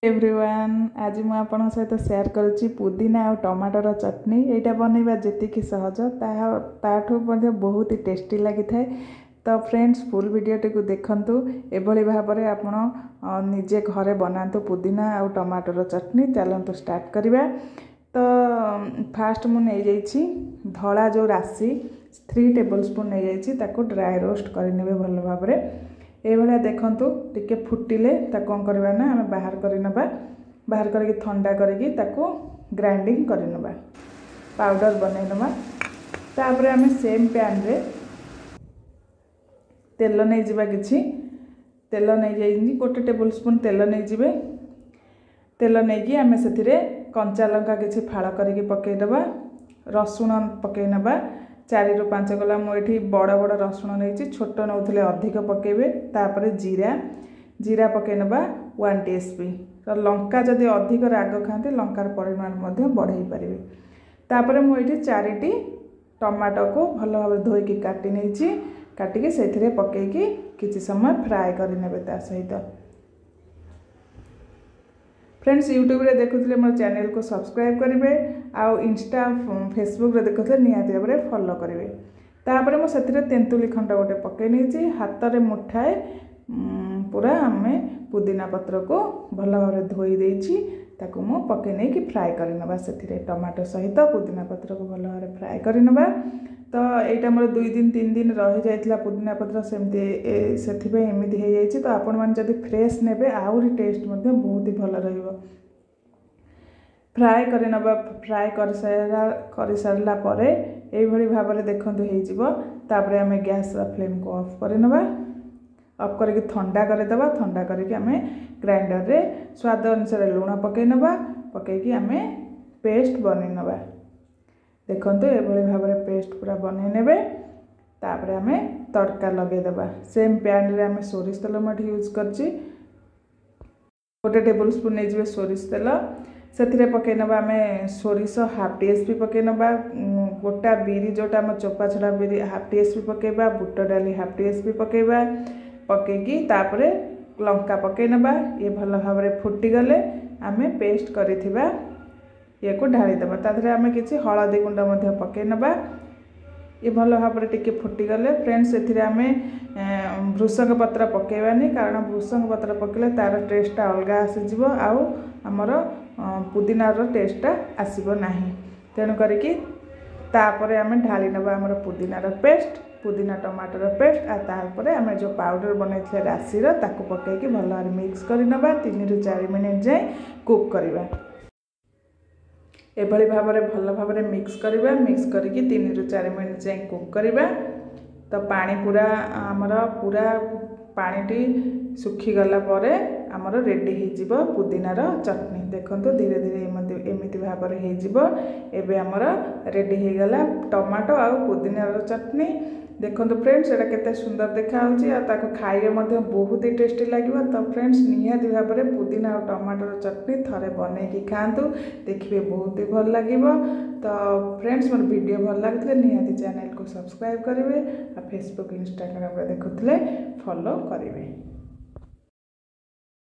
Everyone आज मु आपन सहित शेयर करुच्ची पुदीना और टमाटर चटनी यहाँ बनवा जी सहज ताठू बहुत ही टेस्टी लगी थाए। तो फ्रेंड्स फुल वीडियोटी को देखंतु एभली भाव में आपण निजे घरे बनातु पुदीना और टमाटर चटनी। चलतु स्टार्ट करवा। तो फास्ट मु नहीं जाइछि धला जो राशि 3 टेबल स्पून नहीं जाइछि ड्राई रोस्ट करने भल भाव में ये देखंतु टिके फुटिले कौन करवा ना आम बाहर करनबा। बाहर करके ठंडा करके ग्राइंडिंग करनबा पाउडर बनैनबा। तापर आम सेम पैन रे तेल नहीं जिबा किछि तेल नहीं जाइछि 1 टेबल स्पून तेल नहीं जिबे। तेल नहीं कि आम से कंचा लंका किछि फाड़ करके पकईदबा। रसुण पकईनबा 4 ରୁ 5 गला मुझे बड़ बड़ रसुण नहीं छोट नौले अधिक पकेबे। तापर जीरा जीरा पकईनबा 1 टीस्पून। तो लंका जदि अधिक राग खाते लंकार परिमाण बढ़ाई पारे। तापर मुझे 4टी टमाटो को भल भाव धोईकी काटी नहीं काटिकी से पकईकी किसी समय फ्राए करने ता सहित। फ्रेंड्स यूट्यूब रे देखुले मोर चैनल को सब्सक्राइब करेंगे आउ इंस्टा फेसबुक रे देखुले निहाती भाव में फॉलो करेंगे। तापर मुझे तेंतुली खंड गोटे पकई नहीं हाथ में मुठाए पूरा आम पुदीना पत्र को भल भाव में धोई देछि ताकू मु पकई नहीं कि फ्राए करनबा। से टमाटो सहित पुदीना पत्र को भल भाव में फ्राए करनबा। तो यहाँ मोर 2 दिन 3 दिन रही जाइथिला पुदीना पत्र सेमती से एमती हो जाइए। तो आपण मैंने जब फ्रेश नेबे आउरी टेस्ट बहुत ही भल रहिबो। फ्राए करनबा। फ्राए कर सारा पर यही भाव में देखते हो। तापर आम गैस फ्लेम को ऑफ करनबा। ऑफ करके ठंडा करदेबा। ठंडा करके आम ग्राइंडर रे स्वाद अनुसार लुण पकईनबा। पकईकी आम पेस्ट बनईनबा। देखंतु एभली भाव में पेस्ट पूरा बनई नेबे। तापर आम तड़का लगेदेबा। सेम पैन रे आम सोरिष तेल मैं यूज करछि 1 टेबल स्पून नहीं जी सोरिष तेल से पकईनबा। आम सोरिष हाफ टीस्पून पकईनबा। गोटा बिरी जोटा आम चोपा छड़ा बिरी हाफ टीस्पून पकईबा। बुट डाली हाफ टीस्पून पकईबा। पकईकी तापर लंका पकईनबा। ये भल भाव में फुटीगले आम पेस्ट करिथिबा ये को ढालीदेबा। तादरे आम किसी हलदी गुंड पकईनबा। ये भल भाव में टिके फुटीगले फ्रेंड्स से आम भृषंग पत्र पकईबानी कारण भृषंग पत्र पकईले तार टेस्टा अलग आसीज आउ आमर पुदीनार टेस्टा आसब नाही। तेणु करिकी तापर आम ढाली नबा आमर पुदीनार पेस्ट पुदीना टमाटर पेस्ट आ तापर आम जो पाउडर बनई राशि ताकू पकईकी भल भाव मिक्स करनबा। 3 ରୁ 4 मिनिट जाए कुक करवा। एभली भाव में भल भाव में मिक्स करवा। मिक्स करके 3 ରୁ 4 मिनिट जाए कुक करवा। तो पानी पूरा आमर पूरा पानीटी सुखीगला आमर रेडी हो पुदीनार चटनी। देखंतु धीरे धीरे एमती भाव में हो आमर रेडी हो गला टमाटो आउ पुदीनार चटनी। देखंतु फ्रेंड्स एटा केते सुंदर देखा होची आ ताको खाइबे मध्ये बहुत ही टेस्टी लागिबो। तो फ्रेंड्स निहाती भाव में पुदीना और टमाटर चटनी थरे बनैकी खातु देखिए बहुत ही भल लागिबो। तो फ्रेंड्स मोर वीडियो भल लागले निहाती चैनल को सब्सक्राइब करेंगे। आ फेसबुक इंस्टाग्राम रे देखुतले फॉलो करेंगे।